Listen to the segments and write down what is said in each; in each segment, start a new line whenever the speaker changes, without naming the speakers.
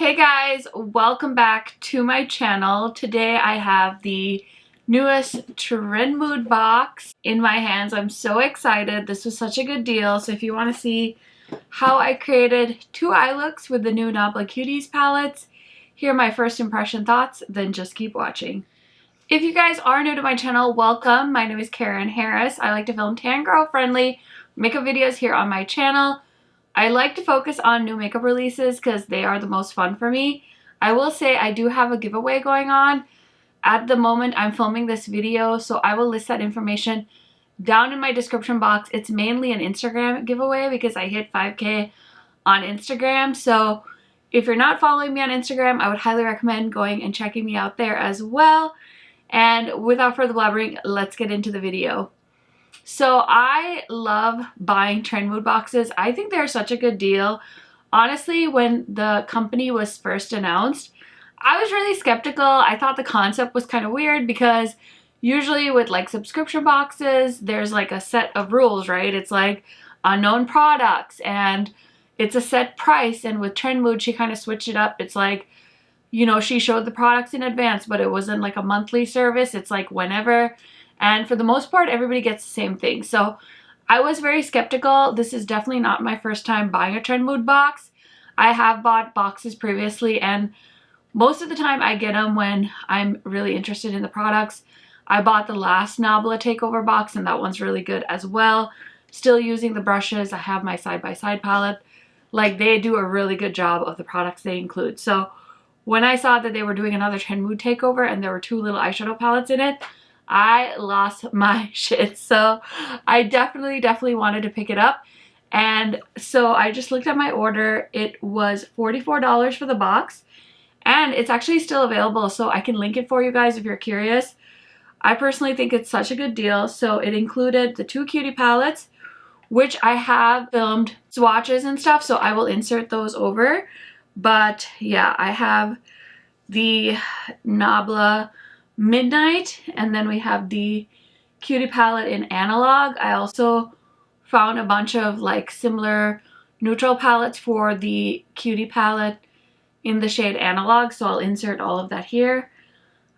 Hey guys, welcome back to my channel. Today I have the newest Trendmood box in my hands. I'm so excited. This was such a good deal. So if you want to see how I created two eye looks with the new Nabla Cuties palettes, hear my first impression thoughts, then just keep watching. If you guys are new to my channel, welcome. My name is Karen Harris. I like to film tan girl friendly makeup videos here on my channel. I like to focus on new makeup releases because they are the most fun for me. I will say I do have a giveaway going on. At the moment I'm filming this video, so I will list that information down in my description box. It's mainly an Instagram giveaway because I hit 5K on Instagram. So if you're not following me on Instagram, I would highly recommend going and checking me out there as well. And without further blabbering, let's get into the video. So I love buying Trendmood boxes. I think they're such a good deal. Honestly, when the company was first announced, I was really skeptical. I thought the concept was kind of weird because usually with like subscription boxes, there's like a set of rules, right? It's like unknown products and it's a set price. And with Trendmood, she kind of switched it up. It's like, you know, she showed the products in advance, but it wasn't like a monthly service. It's like whenever. And for the most part, everybody gets the same thing. So I was very skeptical. This is definitely not my first time buying a Trendmood box. I have bought boxes previously, and most of the time I get them when I'm really interested in the products. I bought the last Nabla Takeover box, and that one's really good as well. Still using the brushes. I have my side-by-side palette. Like, they do a really good job of the products they include. So when I saw that they were doing another Trendmood Takeover and there were two little eyeshadow palettes in it, I lost my shit. So I definitely wanted to pick it up. And so I just looked at my order. It was $44 for the box. And it's actually still available, so I can link it for you guys if you're curious. I personally think it's such a good deal. So it included the two Cutie palettes, which I have filmed swatches and stuff, so I will insert those over. But yeah, I have the Nabla Midnight, and then we have the Cutie palette in Analogue. I also found a bunch of like similar neutral palettes for the Cutie palette in the shade Analogue, so I'll insert all of that here.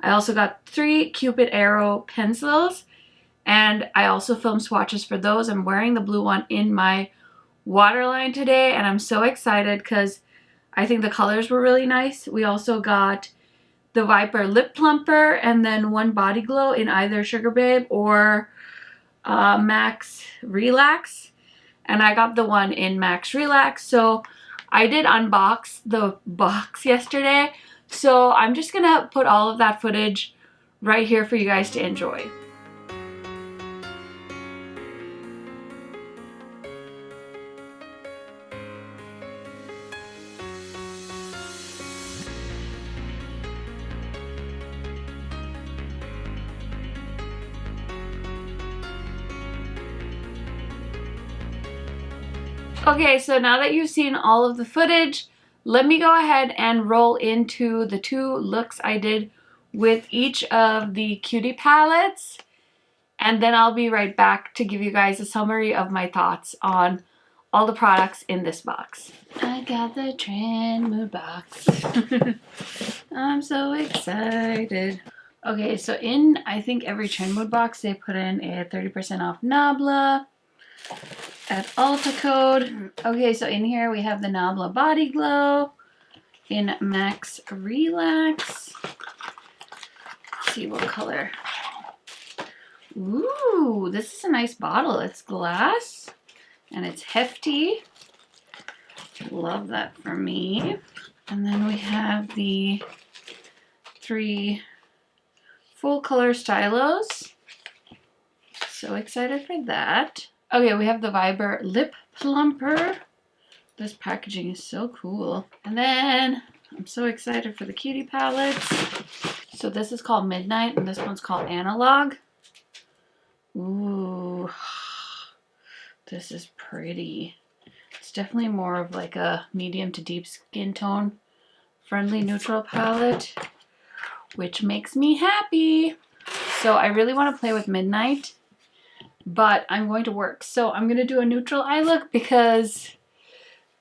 I also got 3 Cupid Arrow pencils, and I also filmed swatches for those. I'm wearing the blue one in my waterline today, and I'm so excited because I think the colors were really nice. We also got the Viper Lip Plumper and then one Body Glow in either Sugar Babe or Max Relax. And I got the one in Max Relax. So I did unbox the box yesterday. So I'm just gonna put all of that footage right here for you guys to enjoy. Okay, so now that you've seen all of the footage, let me go ahead and roll into the two looks I did with each of the Cutie palettes, and then I'll be right back to give you guys a summary of my thoughts on all the products in this box. I got the Trendmood box. I'm so excited. Okay, so in, I think, every Trendmood box, they put in a 30% off Nabla at Ulta code. Okay, so in here we have the Nabla Body Glow in Max Relax. Let's see what color. Ooh, this is a nice bottle. It's glass and it's hefty. Love that for me. And then we have the 3 full color stylos. So excited for that. Okay, we have the Viper Lip Plumper. This packaging is so cool. And then I'm so excited for the Cutie palettes. So this is called Midnight and this one's called Analogue. Ooh, this is pretty. It's definitely more of like a medium to deep skin tone friendly neutral palette, which makes me happy. So I really want to play with Midnight, but I'm going to work. So I'm going to do a neutral eye look because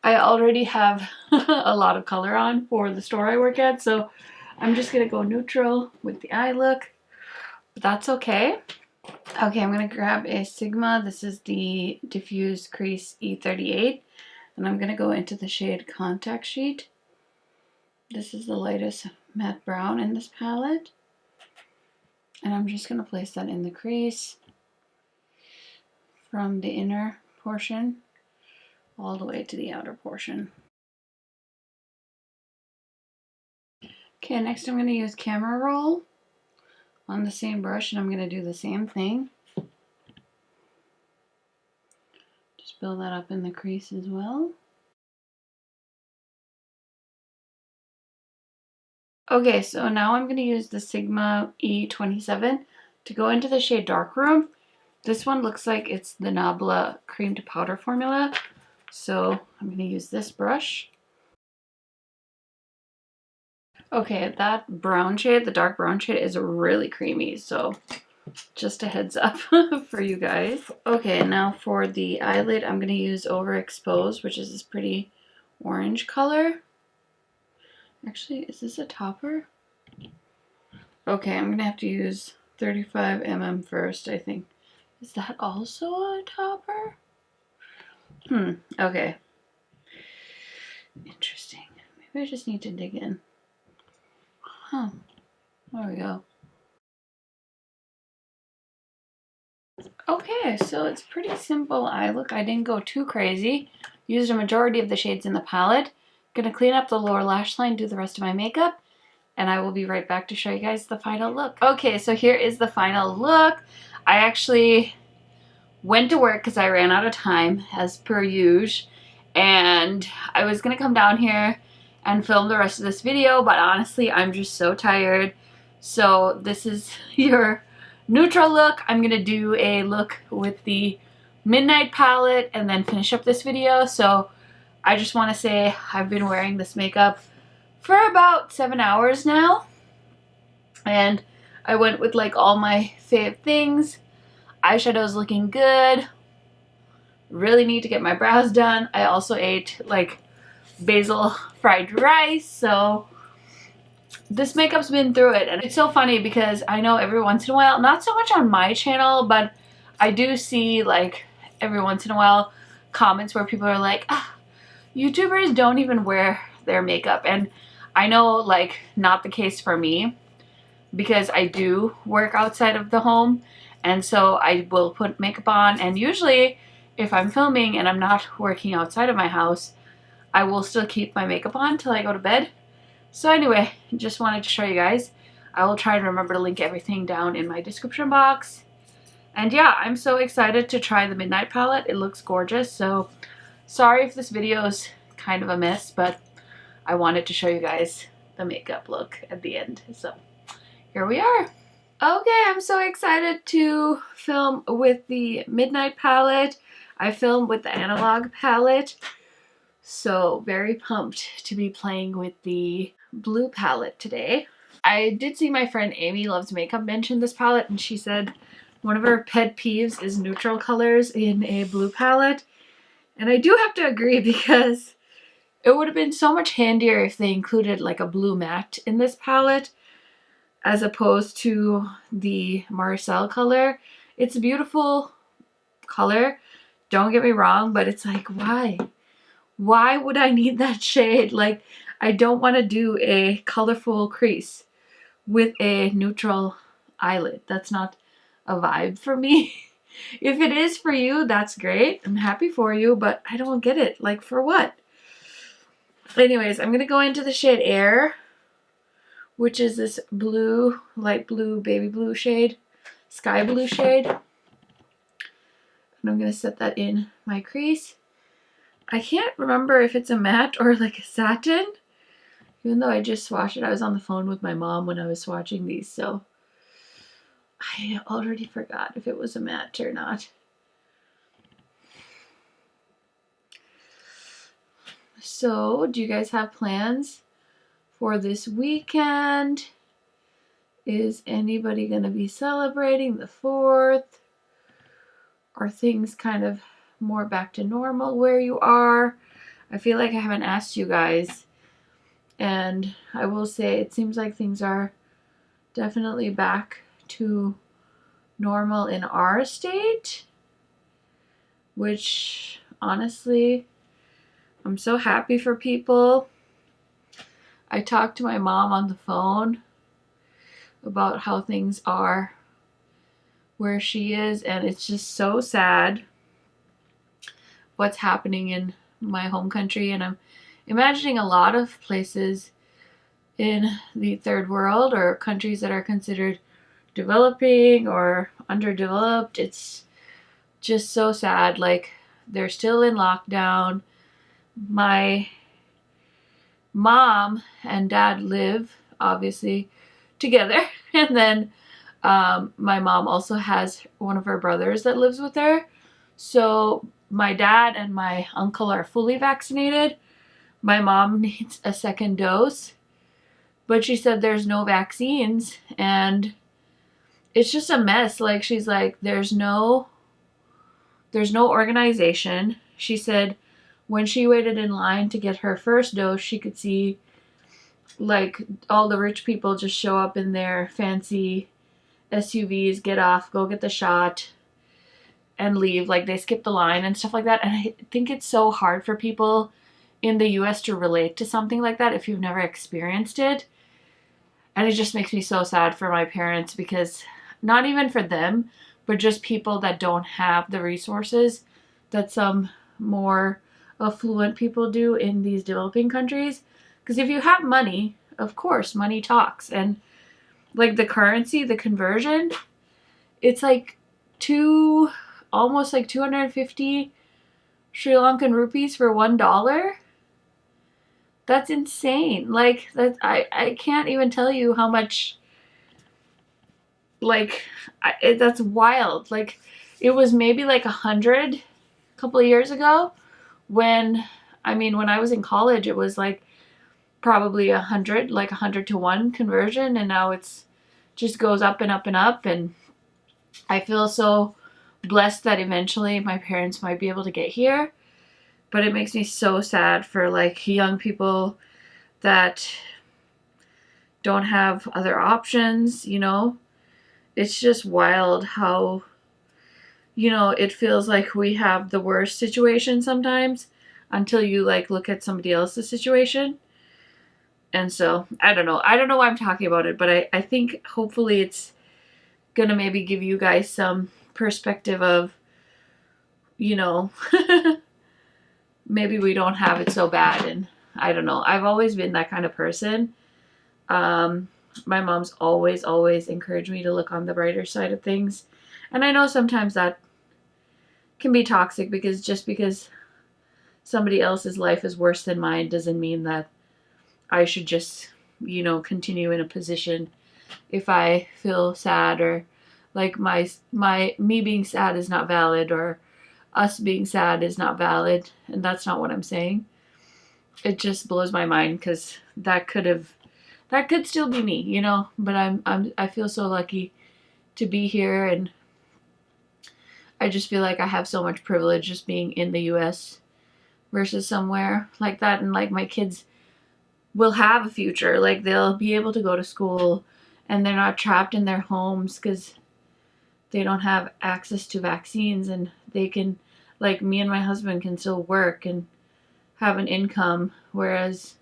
I already have a lot of color on for the store I work at, so I'm just gonna go neutral with the eye look, but that's okay. Okay, I'm gonna grab a Sigma. This is the Diffuse Crease E38, and I'm gonna go into the shade Contact Sheet. This is the lightest matte brown in this palette, and I'm just gonna place that in the crease from the inner portion all the way to the outer portion. Okay, next I'm going to use Camera Roll on the same brush, and I'm going to do the same thing. Just build that up in the crease as well. Okay, so now I'm going to use the Sigma E27 to go into the shade Dark Room. This one looks like it's the Nabla Cream to Powder formula, so I'm going to use this brush. Okay, that brown shade, the dark brown shade, is really creamy, so just a heads up for you guys. Okay, now for the eyelid, I'm going to use Overexposed, which is this pretty orange color. Actually, is this a topper? Okay, I'm going to have to use 35mm first, I think. Is that also a topper? Okay. Interesting. Maybe I just need to dig in. Huh. There we go. Okay, so it's pretty simple eye look. I didn't go too crazy. Used a majority of the shades in the palette. Gonna clean up the lower lash line, do the rest of my makeup, and I will be right back to show you guys the final look. Okay, so here is the final look. I actually went to work because I ran out of time, as per usual, and I was gonna come down here and film the rest of this video, but honestly, I'm just so tired. So this is your neutral look. I'm gonna do a look with the Midnight palette and then finish up this video. So I just want to say I've been wearing this makeup for about 7 hours now, and I went with like all my fave things. Eyeshadow's looking good. Really need to get my brows done. I also ate like basil fried rice, so this makeup's been through it. And it's so funny because I know every once in a while, not so much on my channel, but I do see like every once in a while comments where people are like, YouTubers don't even wear their makeup. And I know like not the case for me, because I do work outside of the home, and so I will put makeup on, and usually if I'm filming and I'm not working outside of my house, I will still keep my makeup on till I go to bed. So anyway, just wanted to show you guys. I will try and remember to link everything down in my description box. And yeah, I'm so excited to try the Midnight palette. It looks gorgeous. So sorry if this video is kind of a mess, but I wanted to show you guys the makeup look at the end. So here we are. Okay, I'm so excited to film with the Midnight palette. I filmed with the Analogue palette. So very pumped to be playing with the blue palette today. I did see my friend Amy Loves Makeup mention this palette, and she said one of her pet peeves is neutral colors in a blue palette. And I do have to agree, because it would have been so much handier if they included like a blue matte in this palette as opposed to the Marcel color. It's a beautiful color, don't get me wrong, but it's like, why? Why would I need that shade? Like, I don't want to do a colorful crease with a neutral eyelid. That's not a vibe for me. If it is for you, that's great. I'm happy for you, but I don't get it. Like, for what? Anyways, I'm going to go into the shade Air, which is this blue, light blue, baby blue shade, sky blue shade. And I'm going to set that in my crease. I can't remember if it's a matte or like a satin, even though I just swatched it. I was on the phone with my mom when I was swatching these, so I already forgot if it was a matte or not. So, do you guys have plans for this weekend? Is anybody going to be celebrating the 4th? Are things kind of more back to normal where you are? I feel like I haven't asked you guys, and I will say it seems like things are definitely back to normal in our state, which honestly, I'm so happy for people. I talked to my mom on the phone about how things are where she is, and it's just so sad what's happening in my home country. And I'm imagining a lot of places in the third world or countries that are considered developing or underdeveloped. It's just so sad. Like, they're still in lockdown. My mom and dad live obviously together, and then my mom also has one of her brothers that lives with her. So my dad and my uncle are fully vaccinated. My mom needs a second dose, but she said there's no vaccines, and it's just a mess. Like, she's like, there's no organization. She said when she waited in line to get her first dose, she could see like all the rich people just show up in their fancy SUVs, get off, go get the shot, and leave. Like, they skip the line and stuff like that. And I think it's so hard for people in the US to relate to something like that if you've never experienced it. And it just makes me so sad for my parents, because not even for them, but just people that don't have the resources that some more affluent people do in these developing countries. Because if you have money, of course, money talks. And like the currency, the conversion, it's like almost like 250 Sri Lankan rupees for $1. That's insane. Like, that I can't even tell you how much, like, that's wild. Like, it was maybe like 100 a couple of years ago when I was in college, it was like probably 100, like 100 to 1 conversion, and now it's just goes up and up and up. And I feel so blessed that eventually my parents might be able to get here, but it makes me so sad for like young people that don't have other options, you know. It's just wild how, you know, it feels like we have the worst situation sometimes until you like look at somebody else's situation. And so I don't know why I'm talking about it, but I think hopefully it's gonna maybe give you guys some perspective of, you know, maybe we don't have it so bad. And I don't know, I've always been that kind of person. My mom's always encouraged me to look on the brighter side of things. And I know sometimes that can be toxic, because just because somebody else's life is worse than mine doesn't mean that I should just, you know, continue in a position if I feel sad, or like me being sad is not valid, or us being sad is not valid. And that's not what I'm saying. It just blows my mind, because that could still be me, you know. But I feel so lucky to be here, and I just feel like I have so much privilege just being in the US versus somewhere like that. And like, my kids will have a future, like they'll be able to go to school, and they're not trapped in their homes because they don't have access to vaccines, and they can, like, me and my husband can still work and have an income, whereas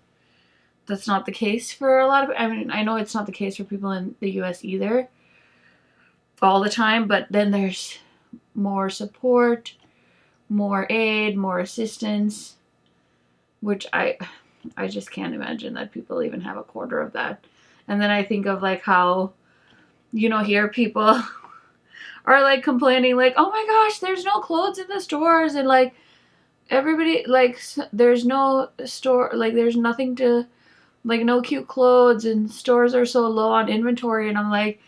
that's not the case for a lot of, I know it's not the case for people in the US either all the time, but then there's more support, more aid, more assistance, which I just can't imagine that people even have a quarter of that. And then I think of like how, you know, here people are like complaining like, oh my gosh, there's no clothes in the stores, and like everybody, like, there's no store, like there's nothing to, like, no cute clothes, and stores are so low on inventory. And I'm like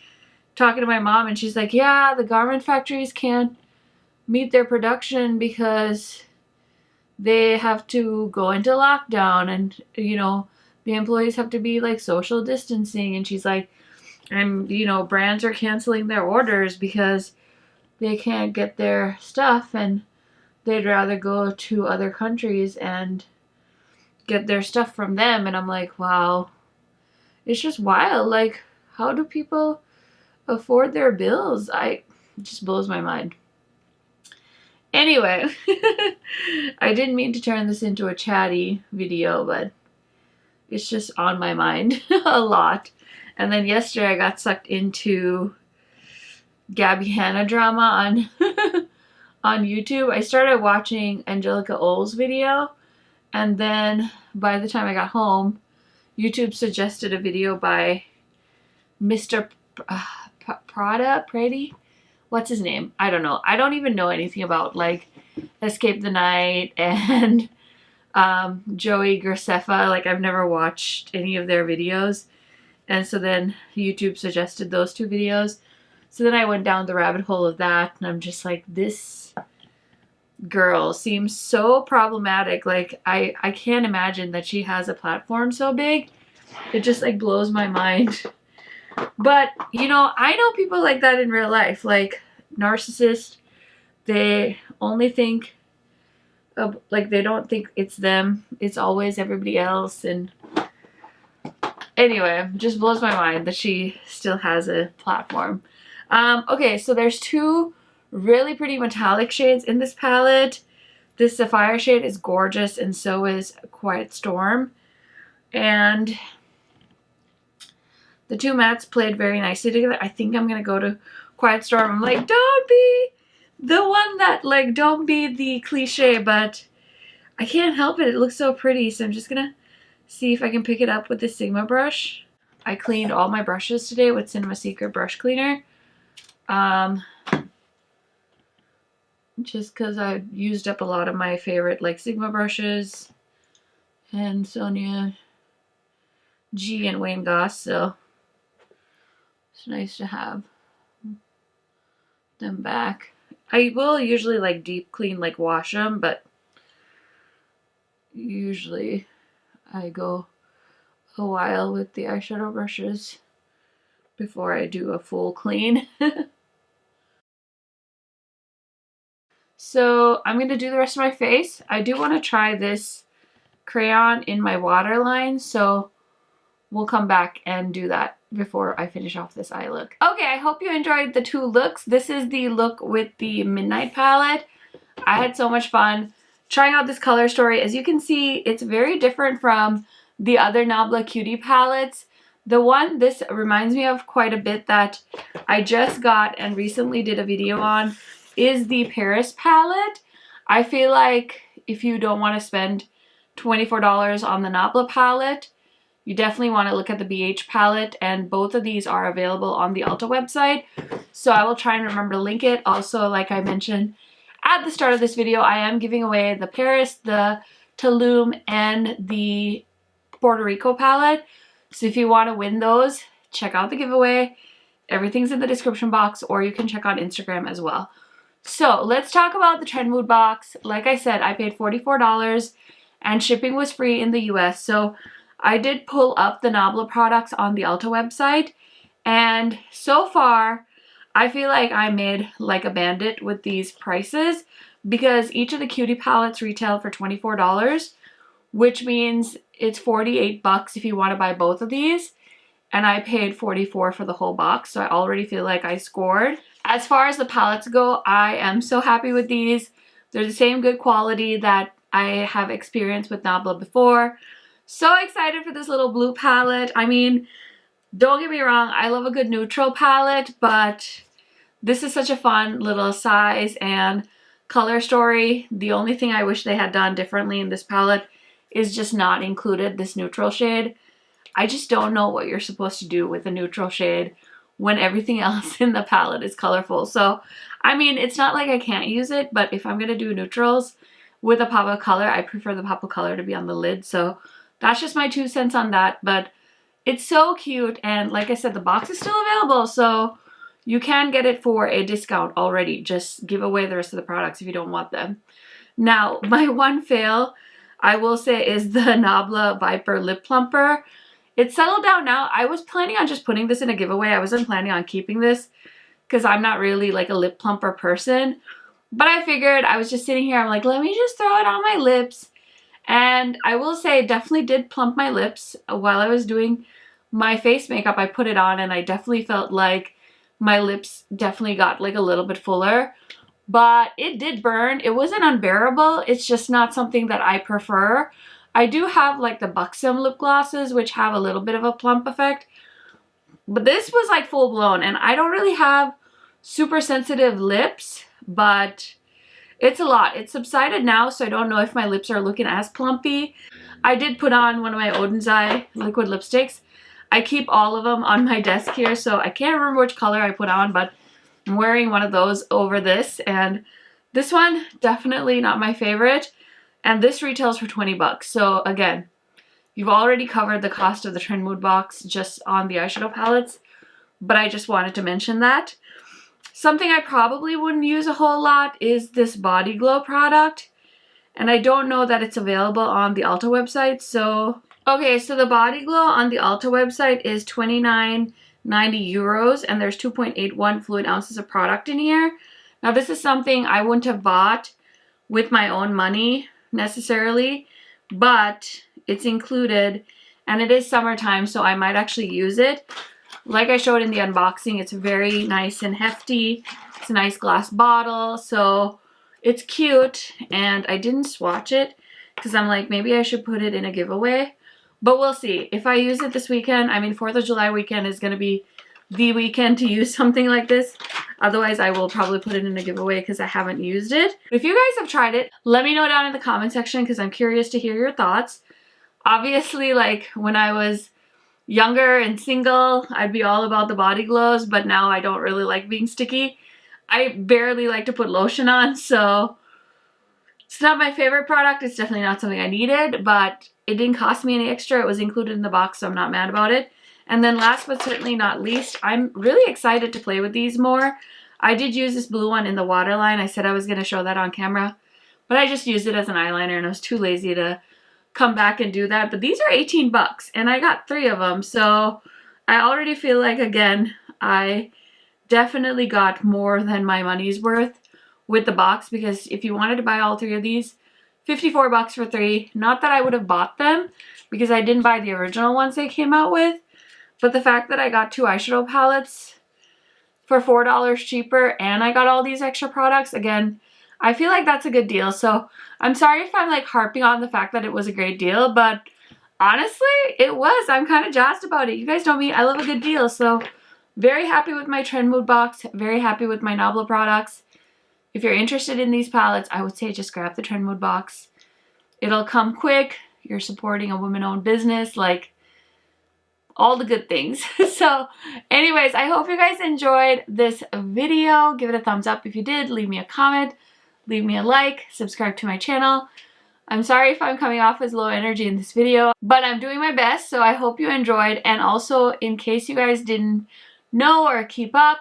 talking to my mom, and she's like, yeah, the garment factories can't meet their production because they have to go into lockdown, and, you know, the employees have to be like social distancing. And she's like, and, you know, brands are canceling their orders because they can't get their stuff, and they'd rather go to other countries and get their stuff from them, and I'm like, wow, it's just wild. Like, how do people afford their bills? It just blows my mind. Anyway, I didn't mean to turn this into a chatty video, but it's just on my mind a lot. And then yesterday I got sucked into Gabby Hanna drama on on YouTube. I started watching Angelica Ohl's video, and then by the time I got home, YouTube suggested a video by Mr. Prady? What's his name? I don't know. I don't even know anything about like Escape the Night and Joey Graceffa. Like, I've never watched any of their videos. And so then YouTube suggested those two videos. So then I went down the rabbit hole of that, and I'm just like, this girl seems so problematic. Like, I can't imagine that she has a platform so big. It just like blows my mind. But, you know, I know people like that in real life, like narcissists. They only think of, like, they don't think it's them. It's always everybody else. And anyway, it just blows my mind that she still has a platform. Okay, so there's two really pretty metallic shades in this palette. This Sapphire shade is gorgeous, and so is Quiet Storm. And the two mattes played very nicely together. I think I'm going to go to Quiet Storm. I'm like, don't be the one that, like, don't be the cliche, but I can't help it. It looks so pretty, so I'm just going to see if I can pick it up with the Sigma brush. I cleaned all my brushes today with Cinema Secret brush cleaner. Just because I used up a lot of my favorite, like, Sigma brushes and Sonia G and Wayne Goss, so it's nice to have them back. I will usually like deep clean, like wash them, but usually I go a while with the eyeshadow brushes before I do a full clean. So I'm going to do the rest of my face. I do want to try this crayon in my waterline, so we'll come back and do that before I finish off this eye look. Okay, I hope you enjoyed the two looks. This is the look with the Midnight palette. I had so much fun trying out this color story. As you can see, it's very different from the other Nabla Cutie palettes. The one this reminds me of quite a bit that I just got and recently did a video on is the Paris palette. I feel like if you don't want to spend $24 on the Nabla palette, you definitely want to look at the BH palette, and both of these are available on the Ulta website. So I will try and remember to link it. Also, like I mentioned at the start of this video, I am giving away the Paris, the Tulum, and the Puerto Rico palette. So if you want to win those, check out the giveaway. Everything's in the description box, or you can check out Instagram as well. So let's talk about the Trendmood box. Like I said, I paid $44 and shipping was free in the US. So I did pull up the Nabla products on the Ulta website, and so far I feel like I made like a bandit with these prices, because each of the Cutie palettes retail for $24, which means it's 48 bucks if you want to buy both of these, and I paid 44 for the whole box, so I already feel like I scored. As far as the palettes go, I am so happy with these. They're the same good quality that I have experienced with Nabla before. So excited for this little blue palette. I mean, don't get me wrong, I love a good neutral palette, but this is such a fun little size and color story. The only thing I wish they had done differently in this palette is just not included this neutral shade. I just don't know what you're supposed to do with a neutral shade when everything else in the palette is colorful. So, I mean, it's not like I can't use it, but if I'm going to do neutrals with a pop of color, I prefer the pop of color to be on the lid. So that's just my 2 cents on that, but it's so cute, and like I said, the box is still available, so you can get it for a discount already. Just give away the rest of the products if you don't want them. Now, my one fail, I will say, is the Nabla Viper Lip Plumper. It's settled down now. I was planning on just putting this in a giveaway. I wasn't planning on keeping this because I'm not really like a lip plumper person, but I figured I was just sitting here, I'm like, let me just throw it on my lips And I will say it definitely did plump my lips. While I was doing my face makeup, I put it on and I definitely felt like my lips definitely got like a little bit fuller. But it did burn. It wasn't unbearable. It's just not something that I prefer. I do have like the Buxom lip glosses, which have a little bit of a plump effect. But this was like full blown, and I don't really have super sensitive lips, but it's a lot. It's subsided now, so I don't know if my lips are looking as plumpy. I did put on one of my Oden's Eye liquid lipsticks. I keep all of them on my desk here, so I can't remember which color I put on, but I'm wearing one of those over this, and this one, definitely not my favorite, and this retails for 20 bucks. So again, you've already covered the cost of the Trendmood box just on the eyeshadow palettes, but I just wanted to mention that. Something I probably wouldn't use a whole lot is this Body Glow product, and I don't know that it's available on the Ulta website. So, okay, so the Body Glow on the Ulta website is 29.90 euros, and there's 2.81 fluid ounces of product in here. Now, this is something I wouldn't have bought with my own money necessarily, but it's included, and it is summertime, so I might actually use it. Like I showed in the unboxing, it's very nice and hefty. It's a nice glass bottle, so it's cute, and I didn't swatch it because I'm like, maybe I should put it in a giveaway, but we'll see. If I use it this weekend, I mean, 4th of July weekend is going to be the weekend to use something like this. Otherwise, I will probably put it in a giveaway because I haven't used it. If you guys have tried it, let me know down in the comment section because I'm curious to hear your thoughts. Obviously, like when I was younger and single, I'd be all about the body glows, but now I don't really like being sticky. I barely like to put lotion on, so it's not my favorite product. It's definitely not something I needed, but it didn't cost me any extra. It was included in the box, so I'm not mad about it. And then last but certainly not least, I'm really excited to play with these more. I did use this blue one in the waterline. I said I was going to show that on camera, but I just used it as an eyeliner and I was too lazy to come back and do that. But these are 18 bucks and I got 3 of them, so I already feel like, again, I definitely got more than my money's worth with the box, because if you wanted to buy all 3 of these, 54 bucks for 3. Not that I would have bought them because I didn't buy the original ones they came out with, but the fact that I got 2 eyeshadow palettes for $4 cheaper and I got all these extra products, again, I feel like that's a good deal. So I'm sorry if I'm like harping on the fact that it was a great deal, but honestly, it was. I'm kind of jazzed about it. You guys know me, I love a good deal. So very happy with my Trendmood box, very happy with my Nabla products. If you're interested in these palettes, I would say just grab the Trendmood box. It'll come quick. You're supporting a women-owned business, like all the good things. So anyways, I hope you guys enjoyed this video. Give it a thumbs up if you did. Leave me a comment. Leave me a like. Subscribe to my channel. I'm sorry if I'm coming off as low energy in this video, but I'm doing my best, so I hope you enjoyed. And also, in case you guys didn't know or keep up,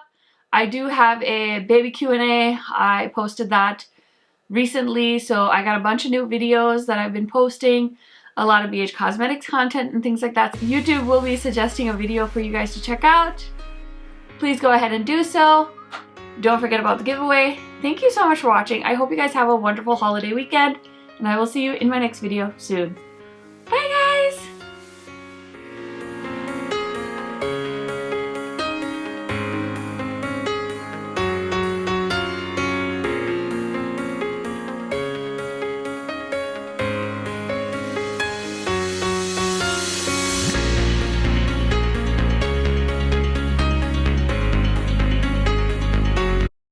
I do have a baby Q&A. I posted that recently, so I got a bunch of new videos that I've been posting, a lot of BH Cosmetics content and things like that. YouTube will be suggesting a video for you guys to check out. Please go ahead and do so. Don't forget about the giveaway. Thank you so much for watching. I hope you guys have a wonderful holiday weekend, and I will see you in my next video soon.